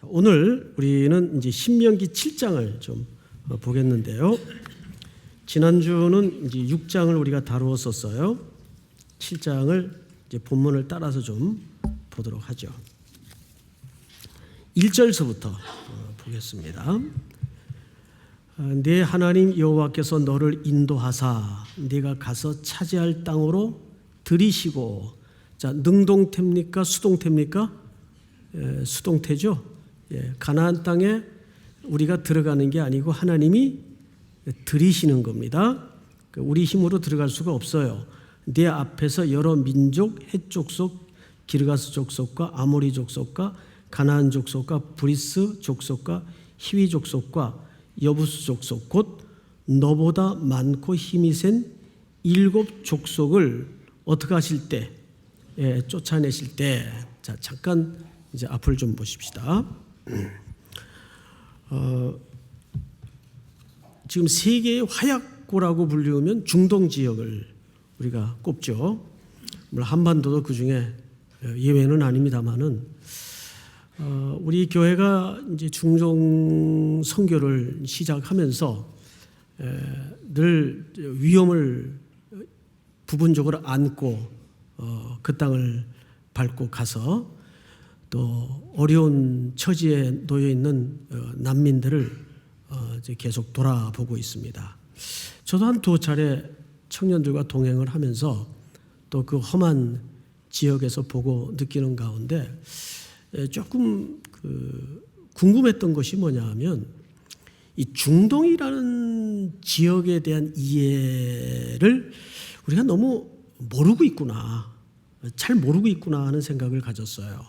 오늘 우리는 이제 신명기 7장을 좀 보겠는데요. 지난주는 이제 6장을 우리가 다루었었어요. 7장을 이제 본문을 따라서 좀 보도록 하죠. 1절서부터 보겠습니다. 네 하나님 여호와께서 너를 인도하사 네가 가서 차지할 땅으로 들이시고, 자, 능동태입니까 수동태입니까? 수동태죠. 가나안 땅에 우리가 들어가는 게 아니고 하나님이 들이시는 겁니다. 우리 힘으로 들어갈 수가 없어요. 네 앞에서 여러 민족, 헷 족속, 기르가스 족속과 아모리 족속과 가나안 족속과 브리스 족속과 히위 족속과 여부스 족속, 곧 너보다 많고 힘이 센 7 족속을 어떻게 하실 때, 쫓아내실 때, 자, 잠깐 이제 앞을 좀 보십시다. 지금 세계의 화약고라고 불리우면 중동 지역을 우리가 꼽죠. 물론 한반도도 그 중에 예외는 아닙니다만은, 우리 교회가 이제 중동 선교를 시작하면서 늘 위험을 부분적으로 안고 그 땅을 밟고 가서 또 어려운 처지에 놓여 있는 난민들을 이제 계속 돌아보고 있습니다. 저도 한 2차례 청년들과 동행을 하면서 또 그 험한 지역에서 보고 느끼는 가운데 조금 궁금했던 것이 뭐냐 하면, 이 중동이라는 지역에 대한 이해를 우리가 너무 모르고 있구나, 잘 모르고 있구나 하는 생각을 가졌어요.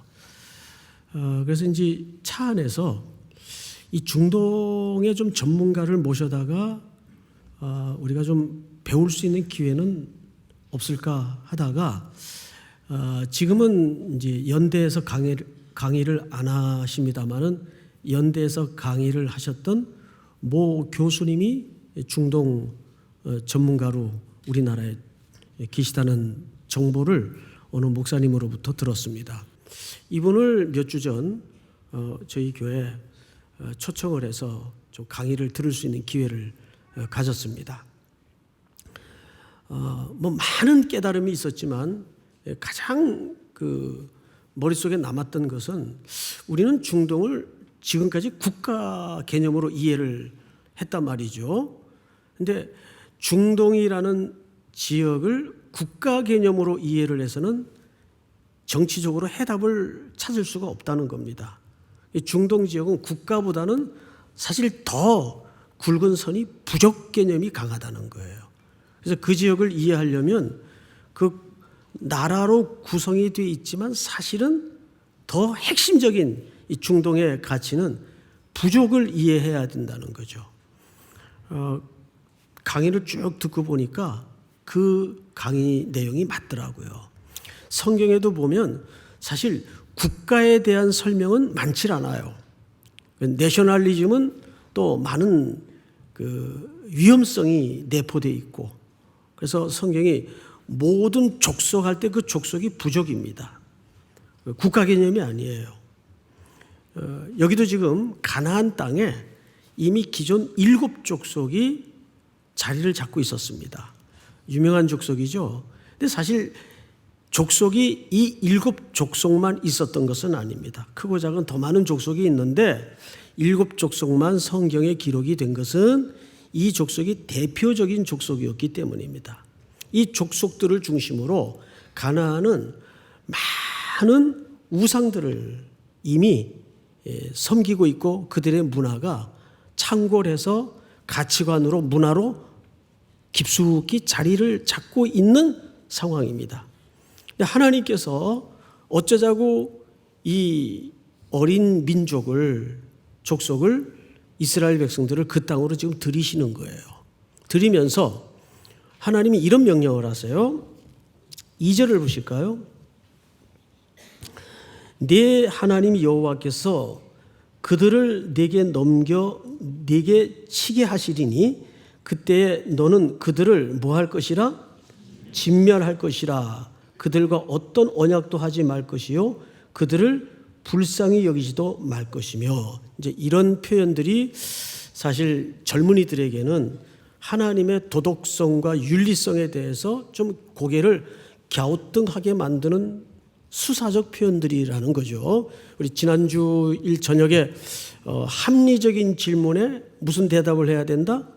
그래서 이제 차 안에서 이 중동의 좀 전문가를 모셔다가 우리가 좀 배울 수 있는 기회는 없을까 하다가, 지금은 이제 연대에서 강의를 안 하십니다만은 연대에서 강의를 하셨던 모 교수님이 중동 전문가로 우리나라에 계시다는 정보를 어느 목사님으로부터 들었습니다. 이분을 몇 주 전 저희 교회에 초청을 해서 좀 강의를 들을 수 있는 기회를 가졌습니다. 뭐 많은 깨달음이 있었지만 가장 머릿속에 남았던 것은, 우리는 중동을 지금까지 국가 개념으로 이해를 했단 말이죠. 근데 중동이라는 지역을 국가 개념으로 이해를 해서는 정치적으로 해답을 찾을 수가 없다는 겁니다. 중동 지역은 국가보다는 사실 더 굵은 선이 부족 개념이 강하다는 거예요. 그래서 그 지역을 이해하려면 그 나라로 구성이 되어 있지만 사실은 더 핵심적인 이 중동의 가치는 부족을 이해해야 된다는 거죠. 강의를 쭉 듣고 보니까 그 강의 내용이 맞더라고요. 성경에도 보면 사실 국가에 대한 설명은 많지 않아요. 내셔널리즘은 또 많은 위험성이 내포되어 있고, 그래서 성경이 모든 족속할 때 그 족속이 부족입니다. 국가 개념이 아니에요. 여기도 지금 가나안 땅에 이미 기존 7 족속이 자리를 잡고 있었습니다. 유명한 족속이죠. 근데 사실 족속이 이 7 족속만 있었던 것은 아닙니다. 크고 작은 더 많은 족속이 있는데 7 족속만 성경에 기록이 된 것은 이 족속이 대표적인 족속이었기 때문입니다. 이 족속들을 중심으로 가나안은 많은 우상들을 이미 섬기고 있고, 그들의 문화가 창궐해서 가치관으로, 문화로 깊숙이 자리를 잡고 있는 상황입니다. 하나님께서 어쩌자고 이 어린 민족을, 족속을, 이스라엘 백성들을 그 땅으로 지금 들이시는 거예요. 들이면서 하나님이 이런 명령을 하세요. 2절을 보실까요? 네 하나님 여호와께서 그들을 내게 넘겨 내게 치게 하시리니 그때 너는 그들을 뭐 할 것이라? 진멸할 것이라. 그들과 어떤 언약도 하지 말 것이요 그들을 불쌍히 여기지도 말 것이며, 이제 이런 표현들이 사실 젊은이들에게는 하나님의 도덕성과 윤리성에 대해서 좀 고개를 갸우뚱하게 만드는 수사적 표현들이라는 거죠. 우리 지난주 저녁에 합리적인 질문에 무슨 대답을 해야 된다?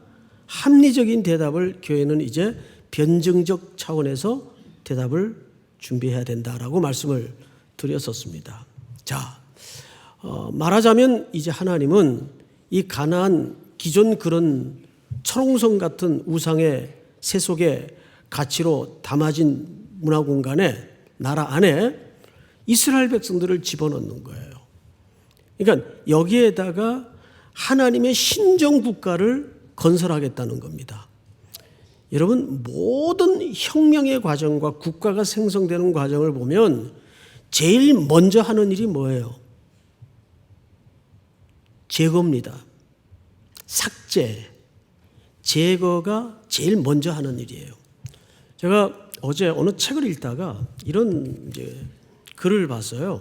합리적인 대답을 교회는 이제 변증적 차원에서 대답을 준비해야 된다라고 말씀을 드렸었습니다. 자, 말하자면 이제 하나님은 이 가나안 기존 그런 철옹성 같은 우상의 세속의 가치로 담아진 문화 공간에 나라 안에 이스라엘 백성들을 집어넣는 거예요. 그러니까 여기에다가 하나님의 신정 국가를 건설하겠다는 겁니다. 여러분, 모든 혁명의 과정과 국가가 생성되는 과정을 보면 제일 먼저 하는 일이 뭐예요? 제거입니다. 삭제, 제거가 제일 먼저 하는 일이에요. 제가 어제 어느 책을 읽다가 이런 이제 글을 봤어요.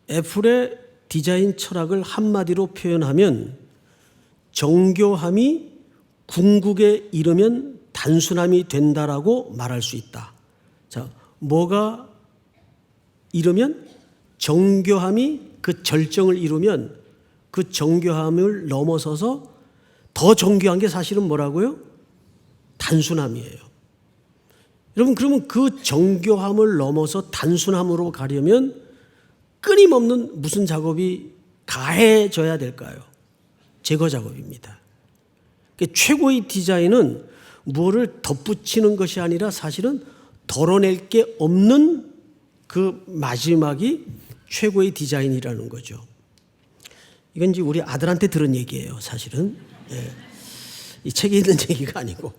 애플의 디자인 철학을 한마디로 표현하면 정교함이 궁극에 이르면 단순함이 된다라고 말할 수 있다. 자, 뭐가 이르면? 정교함이 그 절정을 이루면 그 정교함을 넘어서서 더 정교한 게 사실은 뭐라고요? 단순함이에요. 여러분, 그러면 그 정교함을 넘어서 단순함으로 가려면 끊임없는 무슨 작업이 가해져야 될까요? 제거 작업입니다. 최고의 디자인은 무엇을 덧붙이는 것이 아니라 사실은 덜어낼 게 없는 그 마지막이 최고의 디자인이라는 거죠. 이건 이제 우리 아들한테 들은 얘기예요, 사실은. 네. 이 책에 있는 얘기가 아니고.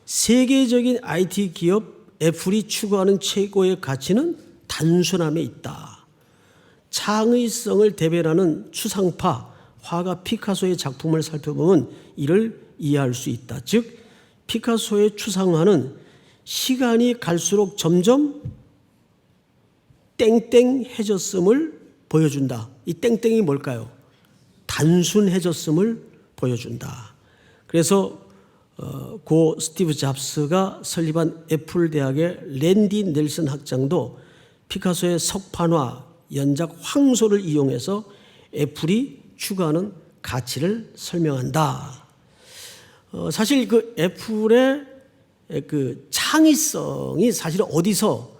세계적인 IT 기업 애플이 추구하는 최고의 가치는 단순함에 있다. 창의성을 대변하는 추상파 화가 피카소의 작품을 살펴보면 이를 이해할 수 있다. 즉 피카소의 추상화는 시간이 갈수록 점점 땡땡해졌음을 보여준다. 이 땡땡이 뭘까요? 단순해졌음을 보여준다. 그래서 고 스티브 잡스가 설립한 애플 대학의 랜디 넬슨 학장도 피카소의 석판화, 연작 황소를 이용해서 애플이 추구하는 가치를 설명한다. 사실 그 애플의 그 창의성이 사실 어디서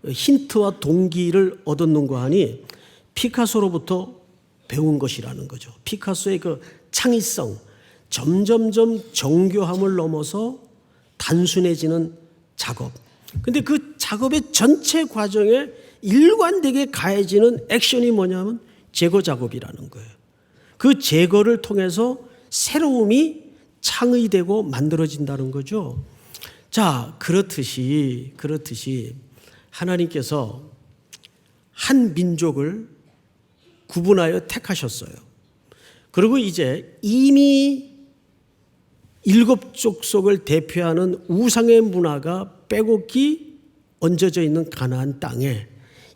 힌트와 동기를 얻었는가 하니 피카소로부터 배운 것이라는 거죠. 피카소의 그 창의성, 점점점 정교함을 넘어서 단순해지는 작업. 근데 그 작업의 전체 과정에 일관되게 가해지는 액션이 뭐냐면 제거 작업이라는 거예요. 그 제거를 통해서 새로움이 창의되고 만들어진다는 거죠. 자, 그렇듯이 하나님께서 한 민족을 구분하여 택하셨어요. 그리고 이제 이미 7 족속을 대표하는 우상의 문화가 빼곡히 얹어져 있는 가나안 땅에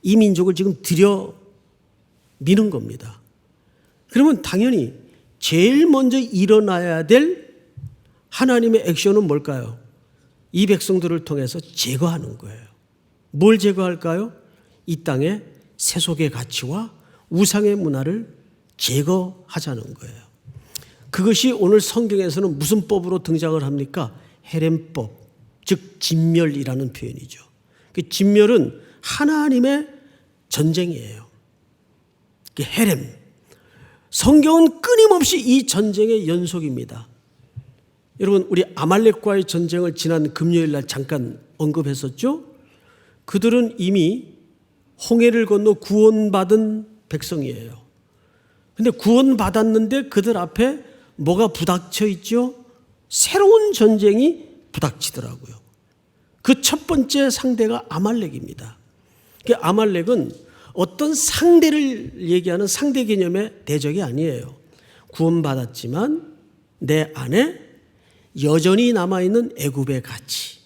이 민족을 지금 들여미는 겁니다. 그러면 당연히 제일 먼저 일어나야 될 하나님의 액션은 뭘까요? 이 백성들을 통해서 제거하는 거예요. 뭘 제거할까요? 이 땅의 세속의 가치와 우상의 문화를 제거하자는 거예요. 그것이 오늘 성경에서는 무슨 법으로 등장을 합니까? 헤렘법, 즉 진멸이라는 표현이죠. 그 진멸은 하나님의 전쟁이에요. 헤렘. 성경은 끊임없이 이 전쟁의 연속입니다. 여러분, 우리 아말렉과의 전쟁을 지난 금요일 날 잠깐 언급했었죠? 그들은 이미 홍해를 건너 구원받은 백성이에요. 근데 구원받았는데 그들 앞에 뭐가 부닥쳐 있죠? 새로운 전쟁이 부닥치더라고요. 그 첫 번째 상대가 아말렉입니다. 아말렉은 어떤 상대를 얘기하는 상대 개념의 대적이 아니에요. 구원받았지만 내 안에 여전히 남아있는 애굽의 가치,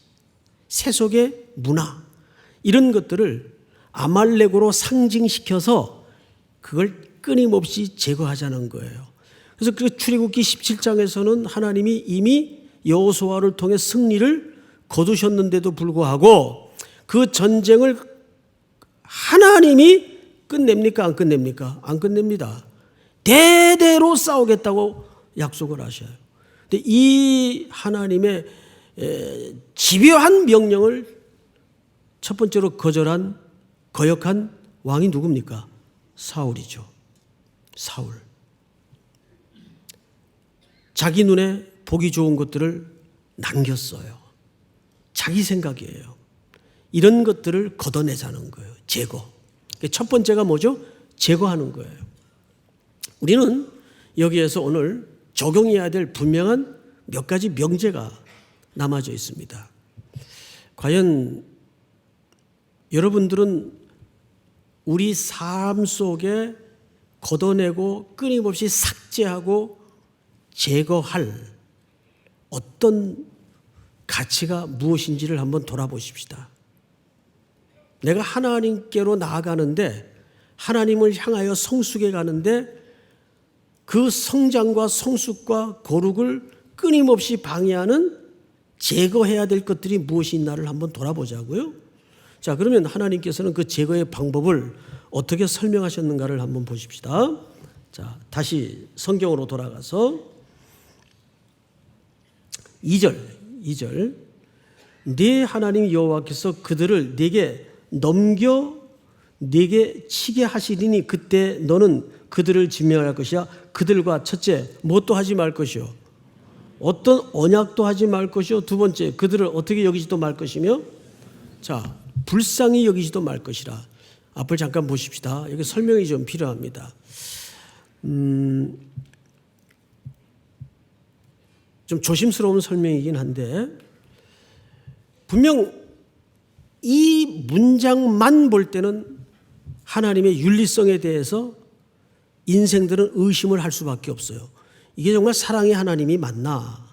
세속의 문화, 이런 것들을 아말렉으로 상징시켜서 그걸 끊임없이 제거하자는 거예요. 그래서 그 출애굽기 17장에서는 하나님이 이미 여호수아를 통해 승리를 거두셨는데도 불구하고 그 전쟁을 하나님이 끝냅니까? 안 끝냅니까? 안 끝냅니다. 대대로 싸우겠다고 약속을 하셔요. 근데 이 하나님의 집요한 명령을 첫 번째로 거역한 왕이 누굽니까? 사울이죠. 사울. 자기 눈에 보기 좋은 것들을 남겼어요. 자기 생각이에요. 이런 것들을 걷어내자는 거예요. 제거. 첫 번째가 뭐죠? 제거하는 거예요. 우리는 여기에서 오늘 적용해야 될 분명한 몇 가지 명제가 남아져 있습니다. 과연 여러분들은 우리 삶 속에 걷어내고 끊임없이 삭제하고 제거할 어떤 가치가 무엇인지를 한번 돌아보십시다. 내가 하나님께로 나아가는데, 하나님을 향하여 성숙해 가는데 그 성장과 성숙과 거룩을 끊임없이 방해하는 제거해야 될 것들이 무엇이 있나를 한번 돌아보자고요. 자, 그러면 하나님께서는 그 제거의 방법을 어떻게 설명하셨는가를 한번 보십시다. 자, 다시 성경으로 돌아가서 2절. 네 하나님 여호와께서 그들을 네게 치게 하시리니 그때 너는 그들을 진멸할 것이야. 그들과 첫째, 무엇도 하지 말 것이요. 어떤 언약도 하지 말 것이요. 두 번째, 그들을 어떻게 여기지도 말 것이며, 자, 불쌍히 여기지도 말 것이라. 앞을 잠깐 보십시다. 여기 설명이 좀 필요합니다. 좀 조심스러운 설명이긴 한데, 분명 이 문장만 볼 때는 하나님의 윤리성에 대해서 인생들은 의심을 할 수밖에 없어요. 이게 정말 사랑의 하나님이 맞나?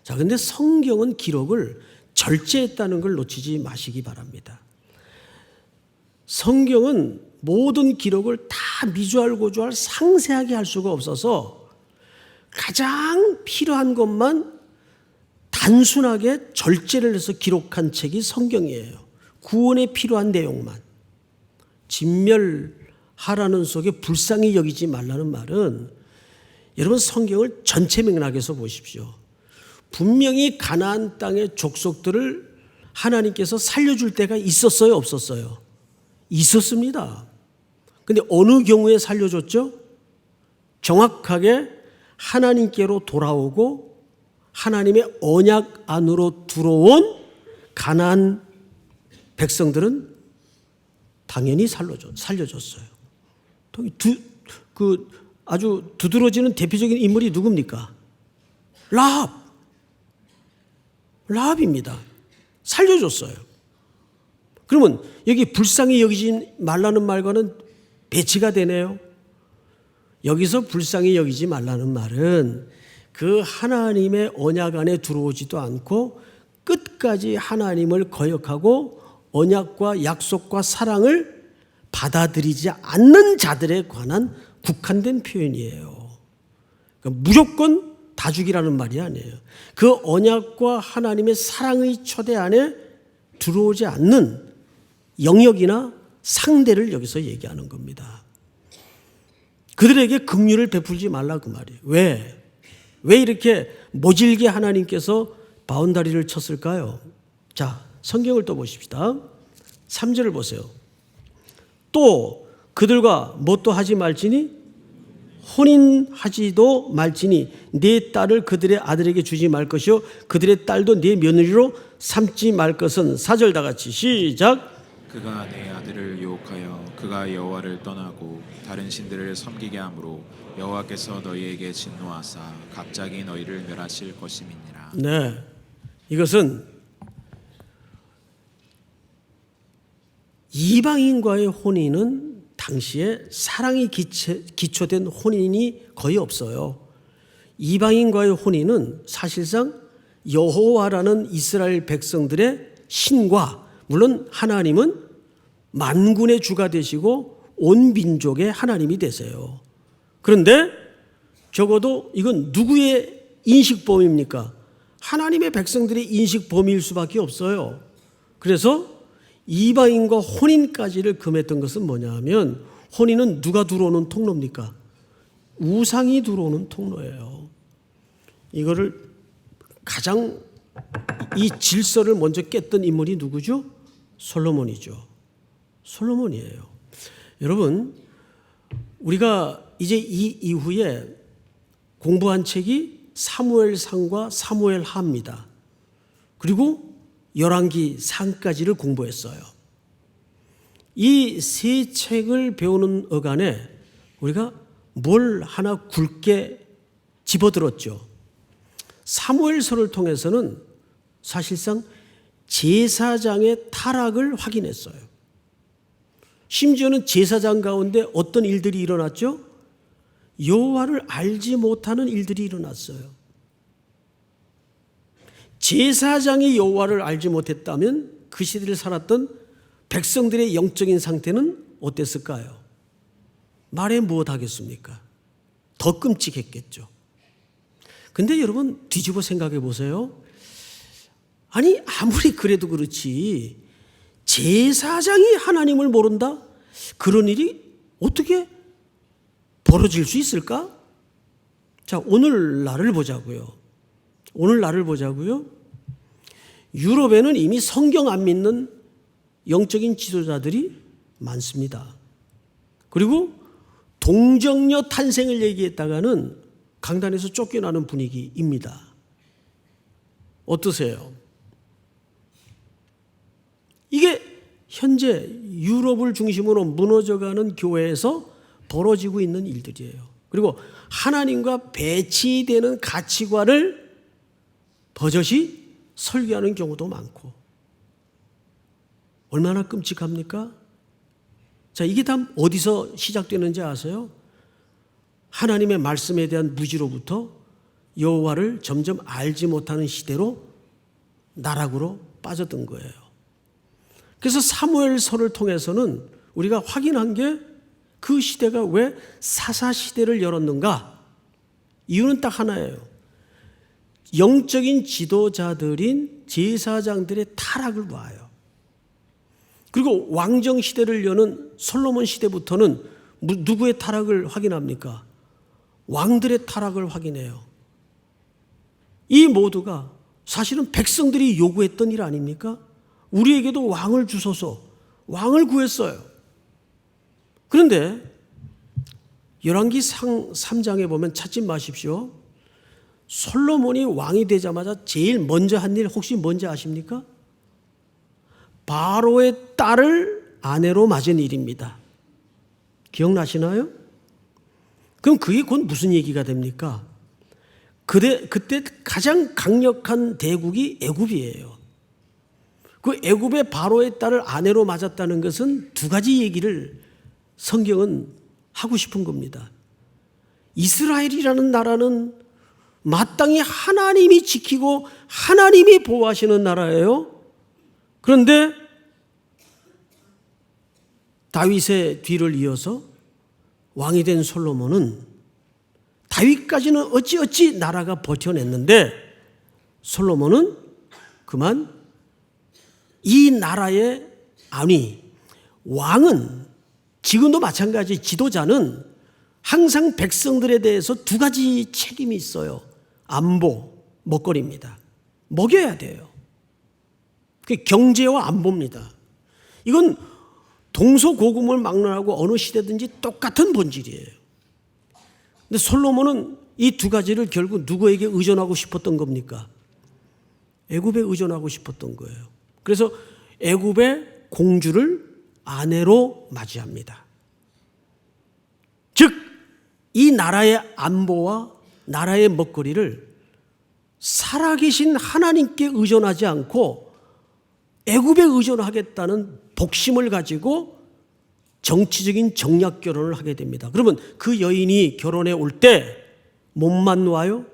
자, 근데 성경은 기록을 절제했다는 걸 놓치지 마시기 바랍니다. 성경은 모든 기록을 다 미주알고주알 상세하게 할 수가 없어서 가장 필요한 것만 단순하게 절제를 해서 기록한 책이 성경이에요. 구원에 필요한 내용만. 진멸하라는 속에 불쌍히 여기지 말라는 말은, 여러분 성경을 전체 맥락에서 보십시오. 분명히 가나안 땅의 족속들을 하나님께서 살려줄 때가 있었어요, 없었어요? 있었습니다. 근데 어느 경우에 살려줬죠? 정확하게 하나님께로 돌아오고 하나님의 언약 안으로 들어온 가나안 백성들은 당연히 살려줬어요. 아주 두드러지는 대표적인 인물이 누굽니까? 라합입니다. 살려줬어요. 그러면 여기 불쌍히 여기지 말라는 말과는 배치가 되네요. 여기서 불쌍히 여기지 말라는 말은 그 하나님의 언약 안에 들어오지도 않고 끝까지 하나님을 거역하고 언약과 약속과 사랑을 받아들이지 않는 자들에 관한 국한된 표현이에요. 그러니까 무조건 다 죽이라는 말이 아니에요. 그 언약과 하나님의 사랑의 초대 안에 들어오지 않는 영역이나 상대를 여기서 얘기하는 겁니다. 그들에게 긍휼을 베풀지 말라 그 말이에요. 왜 이렇게 모질게 하나님께서 바운다리를 쳤을까요? 자, 성경을 또 보십시다. 3절을 보세요. 또 그들과 뭣도 하지 말지니 혼인하지도 말지니 네 딸을 그들의 아들에게 주지 말 것이요 그들의 딸도 네 며느리로 삼지 말 것은 4절 다 같이 시작. 그가 내 아들을 유혹하여 그가 여호와를 떠나고 다른 신들을 섬기게 함으로 여호와께서 너희에게 진노하사 갑자기 너희를 멸하실 것임이니라. 네, 이것은 이방인과의 혼인은 당시에 사랑이 기초된 혼인이 거의 없어요. 이방인과의 혼인은 사실상 여호와라는 이스라엘 백성들의 신과, 물론 하나님은 만군의 주가 되시고 온 민족의 하나님이 되세요. 그런데 적어도 이건 누구의 인식 범위입니까? 하나님의 백성들의 인식 범위일 수밖에 없어요. 그래서 이방인과 혼인까지를 금했던 것은 뭐냐 하면, 혼인은 누가 들어오는 통로입니까? 우상이 들어오는 통로예요. 이거를 가장 이 질서를 먼저 깼던 인물이 누구죠? 솔로몬이죠. 솔로몬이에요. 여러분, 우리가 이제 이 이후에 공부한 책이 사무엘상과 사무엘하입니다. 그리고 열왕기상까지를 공부했어요. 이 세 책을 배우는 어간에 우리가 뭘 하나 굵게 집어들었죠. 사무엘서를 통해서는 사실상 제사장의 타락을 확인했어요. 심지어는 제사장 가운데 어떤 일들이 일어났죠? 여호와를 알지 못하는 일들이 일어났어요. 제사장이 여호와를 알지 못했다면 그 시대를 살았던 백성들의 영적인 상태는 어땠을까요? 말해 무엇 하겠습니까? 더 끔찍했겠죠. 근데 여러분 뒤집어 생각해 보세요. 아니 아무리 그래도 그렇지 제사장이 하나님을 모른다? 그런 일이 어떻게 벌어질 수 있을까? 자, 오늘날을 보자고요. 오늘날을 보자고요. 유럽에는 이미 성경 안 믿는 영적인 지도자들이 많습니다. 그리고 동정녀 탄생을 얘기했다가는 강단에서 쫓겨나는 분위기입니다. 어떠세요? 이게 현재 유럽을 중심으로 무너져가는 교회에서 벌어지고 있는 일들이에요. 그리고 하나님과 배치되는 가치관을 버젓이 설교하는 경우도 많고. 얼마나 끔찍합니까? 자, 이게 다 어디서 시작되는지 아세요? 하나님의 말씀에 대한 무지로부터 여호와를 점점 알지 못하는 시대로 나락으로 빠졌던 거예요. 그래서 사무엘서를 통해서는 우리가 확인한 게 그 시대가 왜 사사시대를 열었는가? 이유는 딱 하나예요. 영적인 지도자들인 제사장들의 타락을 봐요. 그리고 왕정시대를 여는 솔로몬 시대부터는 누구의 타락을 확인합니까? 왕들의 타락을 확인해요. 이 모두가 사실은 백성들이 요구했던 일 아닙니까? 우리에게도 왕을 주소서, 왕을 구했어요. 그런데 열왕기 3장에 보면 찾지 마십시오. 솔로몬이 왕이 되자마자 제일 먼저 한 일 혹시 뭔지 아십니까? 바로의 딸을 아내로 맞은 일입니다. 기억나시나요? 그럼 그게 곧 무슨 얘기가 됩니까? 그때 가장 강력한 대국이 애굽이에요. 그 애굽의 바로의 딸을 아내로 맞았다는 것은 두 가지 얘기를 성경은 하고 싶은 겁니다. 이스라엘이라는 나라는 마땅히 하나님이 지키고 하나님이 보호하시는 나라예요. 그런데 다윗의 뒤를 이어서 왕이 된 솔로몬은 다윗까지는 어찌어찌 나라가 버텨냈는데 솔로몬은 그만 이 나라의 왕은 지금도 마찬가지 지도자는 항상 백성들에 대해서 두 가지 책임이 있어요. 안보, 먹거리입니다. 먹여야 돼요. 그게 경제와 안보입니다. 이건 동서고금을 막론하고 어느 시대든지 똑같은 본질이에요. 근데 솔로몬은 이 두 가지를 결국 누구에게 의존하고 싶었던 겁니까? 애굽에 의존하고 싶었던 거예요. 그래서 애굽의 공주를 아내로 맞이합니다. 즉, 이 나라의 안보와 나라의 먹거리를 살아계신 하나님께 의존하지 않고 애굽에 의존하겠다는 복심을 가지고 정치적인 정략 결혼을 하게 됩니다. 그러면 그 여인이 결혼해 올 때 몸만 와요?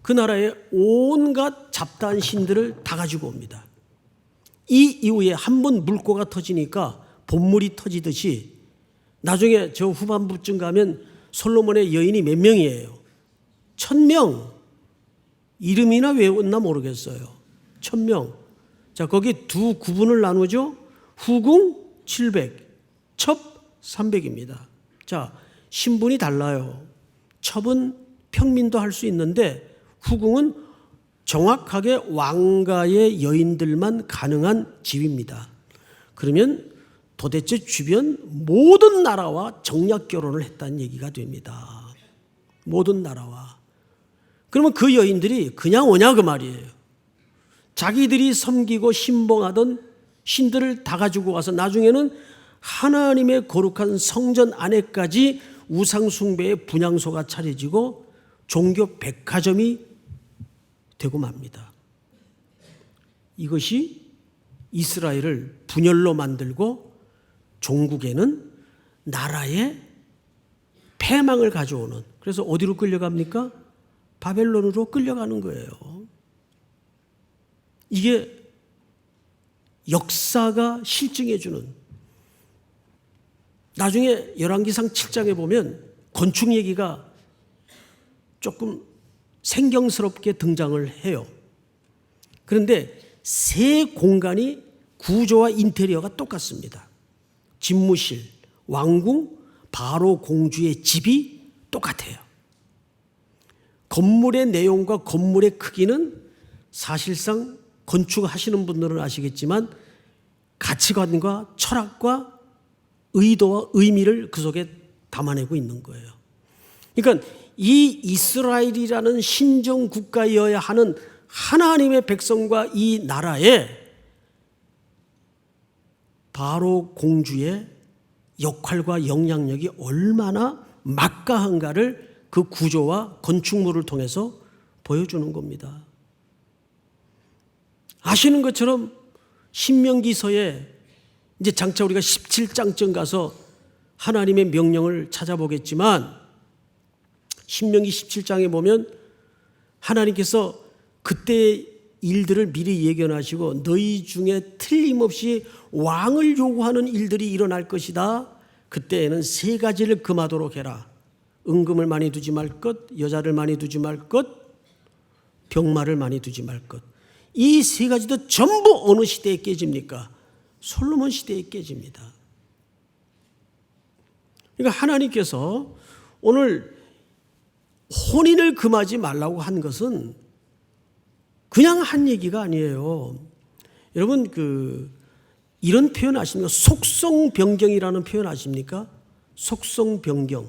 그 나라의 온갖 잡다한 신들을 다 가지고 옵니다. 이 이후에 한 번 물꼬가 터지니까 본물이 터지듯이 나중에 저 후반부쯤 가면 솔로몬의 여인이 몇 명이에요? 1000명. 이름이나 외웠나 모르겠어요. 1000명. 자, 거기 두 구분을 나누죠. 후궁 700, 첩 300입니다. 자, 신분이 달라요. 첩은 평민도 할 수 있는데 후궁은 정확하게 왕가의 여인들만 가능한 지위입니다. 그러면 도대체 주변 모든 나라와 정략 결혼을 했다는 얘기가 됩니다. 모든 나라와. 그러면 그 여인들이 그냥 오냐 그 말이에요. 자기들이 섬기고 신봉하던 신들을 다 가지고 와서 나중에는 하나님의 거룩한 성전 안에까지 우상숭배의 분향소가 차려지고 종교 백화점이 되고 맙니다. 이것이 이스라엘을 분열로 만들고 종국에는 나라의 패망을 가져오는, 그래서 어디로 끌려갑니까? 바벨론으로 끌려가는 거예요. 이게 역사가 실증해 주는, 나중에 열왕기상 7장에 보면 건축 얘기가 조금 생경스럽게 등장을 해요. 그런데 세 공간이 구조와 인테리어가 똑같습니다. 집무실, 왕궁, 바로 공주의 집이 똑같아요. 건물의 내용과 건물의 크기는 사실상 건축하시는 분들은 아시겠지만 가치관과 철학과 의도와 의미를 그 속에 담아내고 있는 거예요. 그러니까 이 이스라엘이라는 신정 국가여야 하는 하나님의 백성과 이 나라에 바로 공주의 역할과 영향력이 얼마나 막강한가를 그 구조와 건축물을 통해서 보여주는 겁니다. 아시는 것처럼 신명기서에 이제 장차 우리가 17장쯤 가서 하나님의 명령을 찾아보겠지만 신명기 17장에 보면 하나님께서 그때의 일들을 미리 예견하시고 너희 중에 틀림없이 왕을 요구하는 일들이 일어날 것이다. 그때에는 세 가지를 금하도록 해라. 은금을 많이 두지 말 것, 여자를 많이 두지 말 것, 병마를 많이 두지 말 것. 이 세 가지도 전부 어느 시대에 깨집니까? 솔로몬 시대에 깨집니다. 그러니까 하나님께서 오늘 혼인을 금하지 말라고 한 것은 그냥 한 얘기가 아니에요. 여러분 이런 표현 아십니까? 속성 변경이라는 표현 아십니까? 속성 변경.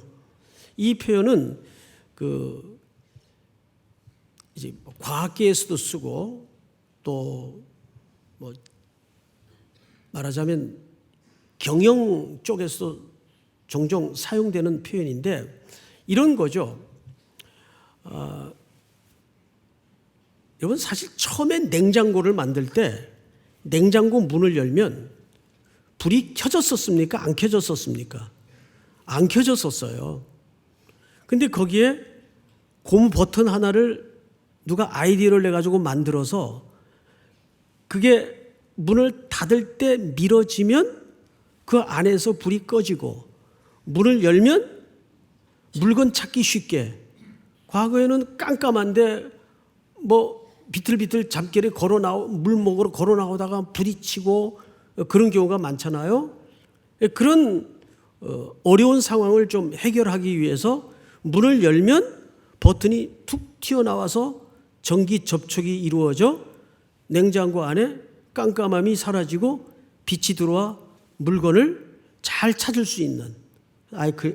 이 표현은 이제 과학계에서도 쓰고 또 뭐 말하자면 경영 쪽에서도 종종 사용되는 표현인데 이런 거죠. 여러분 사실 처음에 냉장고를 만들 때 냉장고 문을 열면 불이 켜졌었습니까? 안 켜졌었습니까? 안 켜졌었어요. 근데 거기에 고무 버튼 하나를 누가 아이디어를 내가지고 만들어서 그게 문을 닫을 때 밀어지면 그 안에서 불이 꺼지고 문을 열면 물건 찾기 쉽게. 과거에는 깜깜한데 뭐 비틀비틀 잠결에 물목으로 걸어 나오다가 부딪히고 그런 경우가 많잖아요. 그런 어려운 상황을 좀 해결하기 위해서 문을 열면 버튼이 툭 튀어나와서 전기 접촉이 이루어져 냉장고 안에 깜깜함이 사라지고 빛이 들어와 물건을 잘 찾을 수 있는,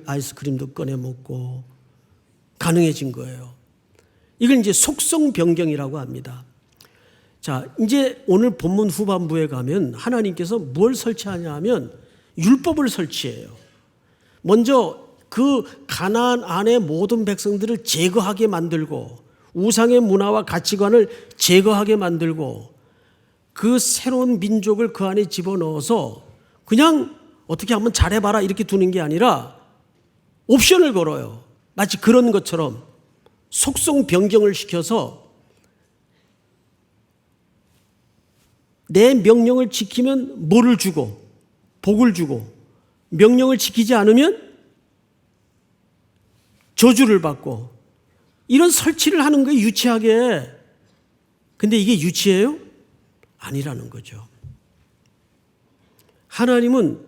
아이스크림도 꺼내 먹고 가능해진 거예요. 이걸 이제 속성 변경이라고 합니다. 자, 이제 오늘 본문 후반부에 가면 하나님께서 뭘 설치하냐 하면 율법을 설치해요. 먼저 그 가나안 안의 모든 백성들을 제거하게 만들고 우상의 문화와 가치관을 제거하게 만들고 그 새로운 민족을 그 안에 집어넣어서 그냥 어떻게 한번 잘해봐라 이렇게 두는 게 아니라 옵션을 걸어요. 마치 그런 것처럼 속성 변경을 시켜서 내 명령을 지키면 뭐를 주고 복을 주고 명령을 지키지 않으면 저주를 받고 이런 설치를 하는 거예요. 유치하게. 근데 이게 유치해요? 아니라는 거죠. 하나님은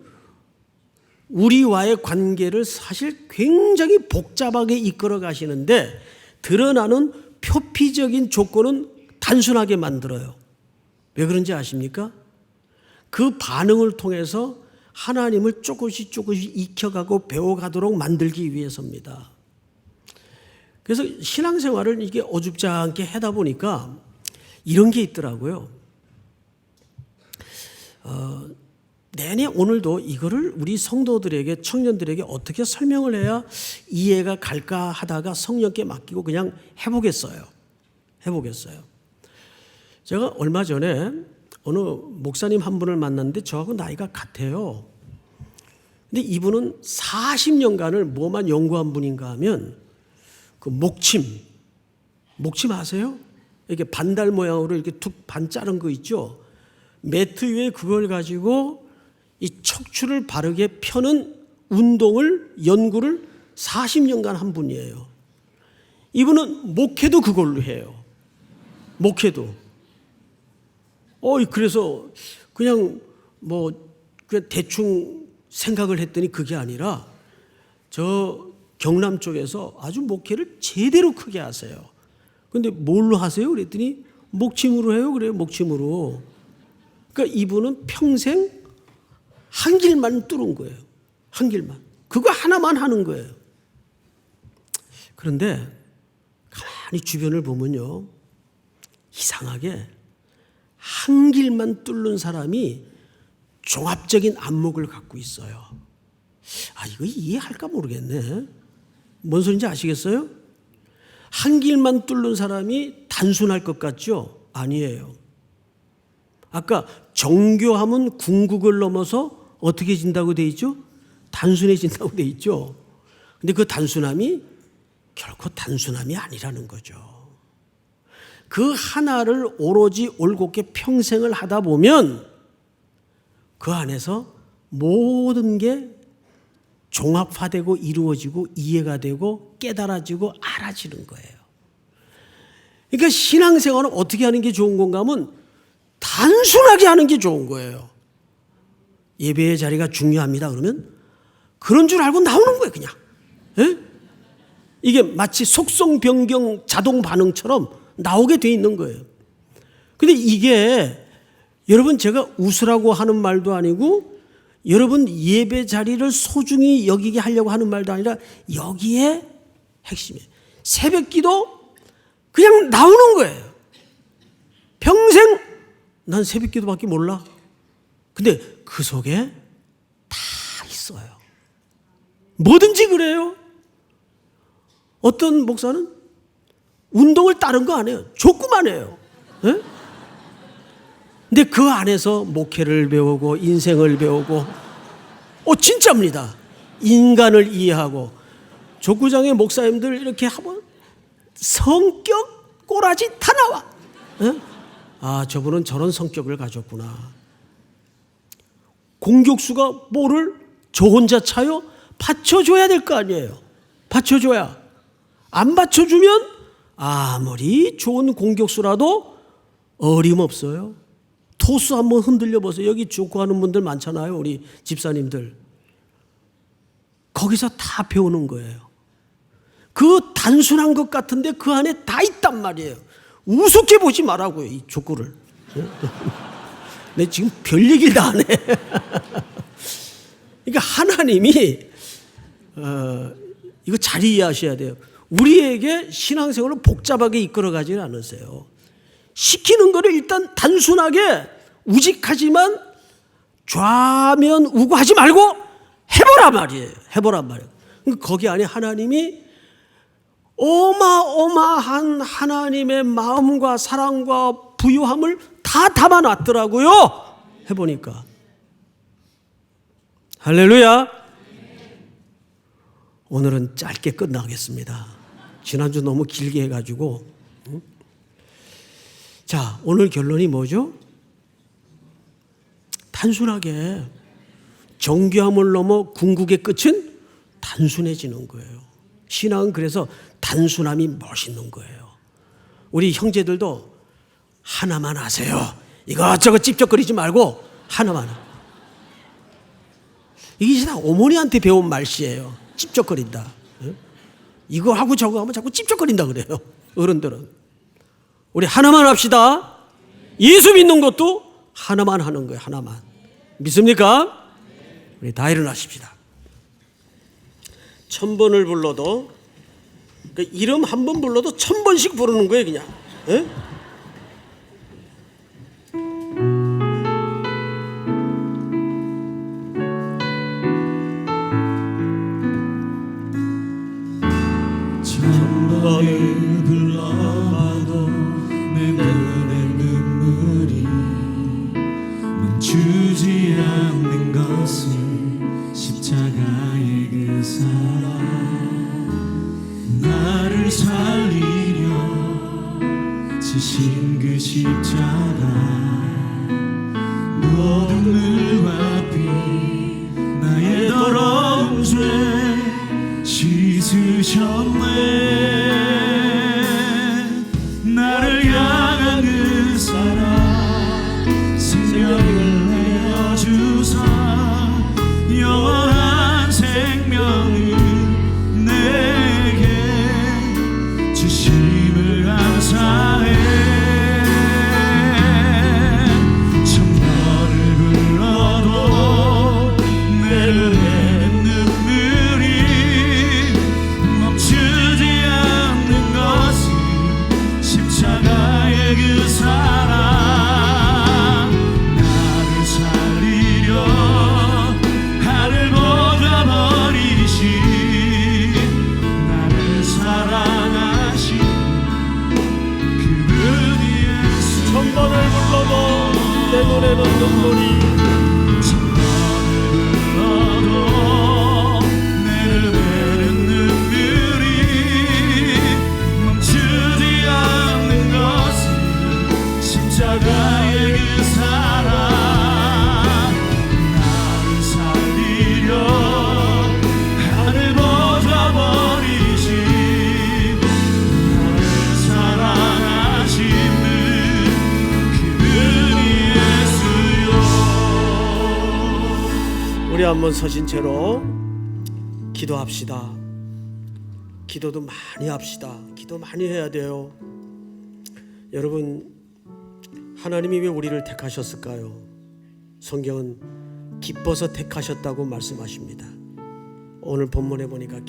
우리와의 관계를 사실 굉장히 복잡하게 이끌어 가시는데 드러나는 표피적인 조건은 단순하게 만들어요. 왜 그런지 아십니까? 그 반응을 통해서 하나님을 조금씩 익혀가고 배워가도록 만들기 위해서입니다. 그래서 신앙생활을 이게 어줍지 않게 하다 보니까 이런 게 있더라고요. 내내 오늘도 이거를 우리 성도들에게 청년들에게 어떻게 설명을 해야 이해가 갈까 하다가 성령께 맡기고 그냥 해보겠어요. 제가 얼마 전에 어느 목사님 한 분을 만났는데 저하고 나이가 같아요. 근데 이분은 40년간을 뭐만 연구한 분인가 하면 그 목침 아세요? 이렇게 반달 모양으로 이렇게 툭 반 자른 거 있죠? 매트 위에 그걸 가지고 이 척추를 바르게 펴는 운동을 연구를 40년간 한 분이에요. 이분은 목회도 그걸로 해요. 목회도. 그래서 그냥 대충 생각을 했더니 그게 아니라 저 경남 쪽에서 아주 목회를 제대로 크게 하세요. 근데 뭘로 하세요? 그랬더니 목침으로 해요. 그래요. 목침으로. 그러니까 이분은 평생 한 길만 뚫은 거예요. 한 길만. 그거 하나만 하는 거예요. 그런데 가만히 주변을 보면요. 이상하게 한 길만 뚫는 사람이 종합적인 안목을 갖고 있어요. 이거 이해할까 모르겠네. 뭔 소리인지 아시겠어요? 한 길만 뚫는 사람이 단순할 것 같죠? 아니에요. 아까 정교함은 궁극을 넘어서 어떻게 진다고 돼 있죠? 단순해진다고 돼 있죠. 근데 그 단순함이 결코 단순함이 아니라는 거죠. 그 하나를 오로지 올곧게 평생을 하다 보면 그 안에서 모든 게 종합화되고 이루어지고 이해가 되고 깨달아지고 알아지는 거예요. 그러니까 신앙생활은 어떻게 하는 게 좋은 건가 하면 단순하게 하는 게 좋은 거예요. 예배의 자리가 중요합니다. 그러면 그런 줄 알고 나오는 거예요. 그냥. 예? 이게 마치 속성 변경 자동 반응처럼 나오게 돼 있는 거예요. 근데 이게 여러분 제가 웃으라고 하는 말도 아니고 여러분 예배 자리를 소중히 여기게 하려고 하는 말도 아니라 여기에 핵심이에요. 새벽 기도 그냥 나오는 거예요. 평생 난 새벽 기도밖에 몰라. 근데 그 속에 다 있어요. 뭐든지 그래요. 어떤 목사는 운동을 다른 거 안 해요. 족구만 해요. 네? 근데 그 안에서 목회를 배우고 인생을 배우고 진짜입니다. 인간을 이해하고 족구장의 목사님들 이렇게 하면 성격 꼬라지 다 나와. 네? 저분은 저런 성격을 가졌구나. 공격수가 볼을 저 혼자 차요? 받쳐줘야 될 거 아니에요. 받쳐줘야. 안 받쳐주면 아무리 좋은 공격수라도 어림없어요. 토수 한번 흔들려 보세요. 여기 족구하는 분들 많잖아요. 우리 집사님들. 거기서 다 배우는 거예요. 그 단순한 것 같은데 그 안에 다 있단 말이에요. 우습게 보지 말라고요. 이 족구를. 내 지금 별 얘기를 다 안 해. 그러니까 하나님이 이거 잘 이해하셔야 돼요. 우리에게 신앙생활을 복잡하게 이끌어가지는 않으세요. 시키는 거를 일단 단순하게 우직하지만 좌면 우고하지 말고 해보란 말이에요. 해보란 말이에요. 그러니까 거기 안에 하나님이 어마어마한 하나님의 마음과 사랑과 부유함을 다 담아놨더라고요. 해보니까. 할렐루야. 오늘은 짧게 끝나겠습니다. 지난주 너무 길게 해가지고. 자, 오늘 결론이 뭐죠? 단순하게. 정교함을 넘어 궁극의 끝은 단순해지는 거예요. 신앙은 그래서 단순함이 멋있는 거예요. 우리 형제들도 하나만 하세요. 이것저것 찝쩍거리지 말고 하나만. 이게 다 어머니한테 배운 말씨예요. 찝쩍거린다. 이거 하고 저거 하면 자꾸 찝쩍거린다 그래요. 어른들은. 우리 하나만 합시다. 예수 믿는 것도 하나만 하는 거예요. 하나만. 믿습니까? 우리 다 일어나십시다. 1000번을 불러도, 그 이름 한 번 불러도 1000번씩 부르는 거예요, 그냥. 에? 천번을 불러봐도 내 눈에 눈물이 멈추지 않는 것은 십자가의 그 사랑, 나를 살리려 지신 그 십자가, 모든 물과 피 나의 더러운 죄 씻으셨네. 나를 향한 그 사랑, 생명을 내어주사 영원한 생명을 내게 주심을 감사해. 천번을 불러도 내 눈에 눈물이 멈추지 않는 것은 십자가의 그 사랑, 나를 살리려 하늘 보좌버리신 나를 사랑하신 그분이 예수. 1000번을 불러도 내 눈에는 눈물이. 천번을 불러도 내 눈에는 눈물이 멈추지 않는 것은 십자가의 그 사랑, 나를 살리려 하늘 보좌버리신 나를 사랑하시는 그분이 예수요. 우리 한번 서신 채로 기도합시다. 기도도 많이 합시다. 기도 많이 해야 돼요. 여러분, 하나님이 왜 우리를 택하셨을까요? 성경은 기뻐서 택하셨다고 말씀하십니다. 오늘 본문에 보니까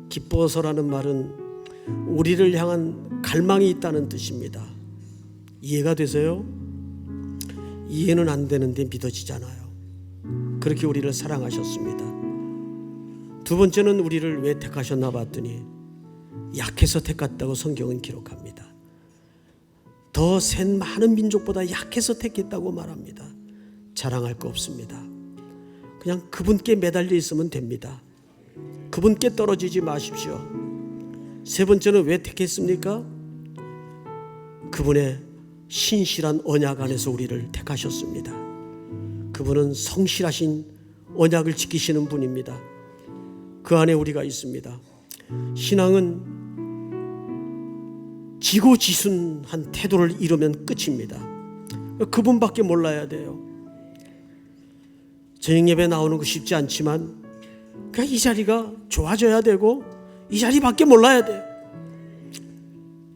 기뻐서라는 말은 우리를 향한 갈망이 있다는 뜻입니다. 이해가 되세요? 이해는 안 되는데 믿어지잖아요. 그렇게 우리를 사랑하셨습니다. 두 번째는 우리를 왜 택하셨나 봤더니 약해서 택했다고 성경은 기록합니다. 더 센 많은 민족보다 약해서 택했다고 말합니다. 자랑할 거 없습니다. 그냥 그분께 매달려 있으면 됩니다. 그분께 떨어지지 마십시오. 세 번째는 왜 택했습니까? 그분의 신실한 언약 안에서 우리를 택하셨습니다. 그분은 성실하신 언약을 지키시는 분입니다. 그 안에 우리가 있습니다. 신앙은 지고지순한 태도를 이루면 끝입니다. 그분밖에 몰라야 돼요. 저녁 예배 나오는 거 쉽지 않지만 그냥 이 자리가 좋아져야 되고 이 자리밖에 몰라야 돼.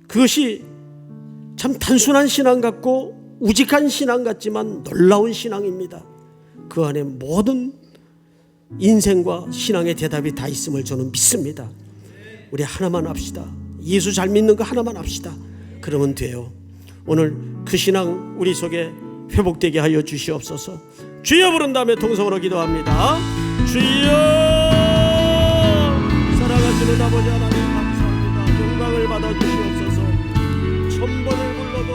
그것이 참 단순한 신앙 같고 우직한 신앙 같지만 놀라운 신앙입니다. 그 안에 모든 인생과 신앙의 대답이 다 있음을 저는 믿습니다. 우리 하나만 합시다. 예수 잘 믿는 거 하나만 합시다. 그러면 돼요. 오늘 그 신앙 우리 속에 회복되게 하여 주시옵소서. 주여 부른 다음에 통성으로 기도합니다. 주여, 사랑하시는 아버지 하나님 감사합니다. 영광을 받아 주시옵소서. 1000번을 불러도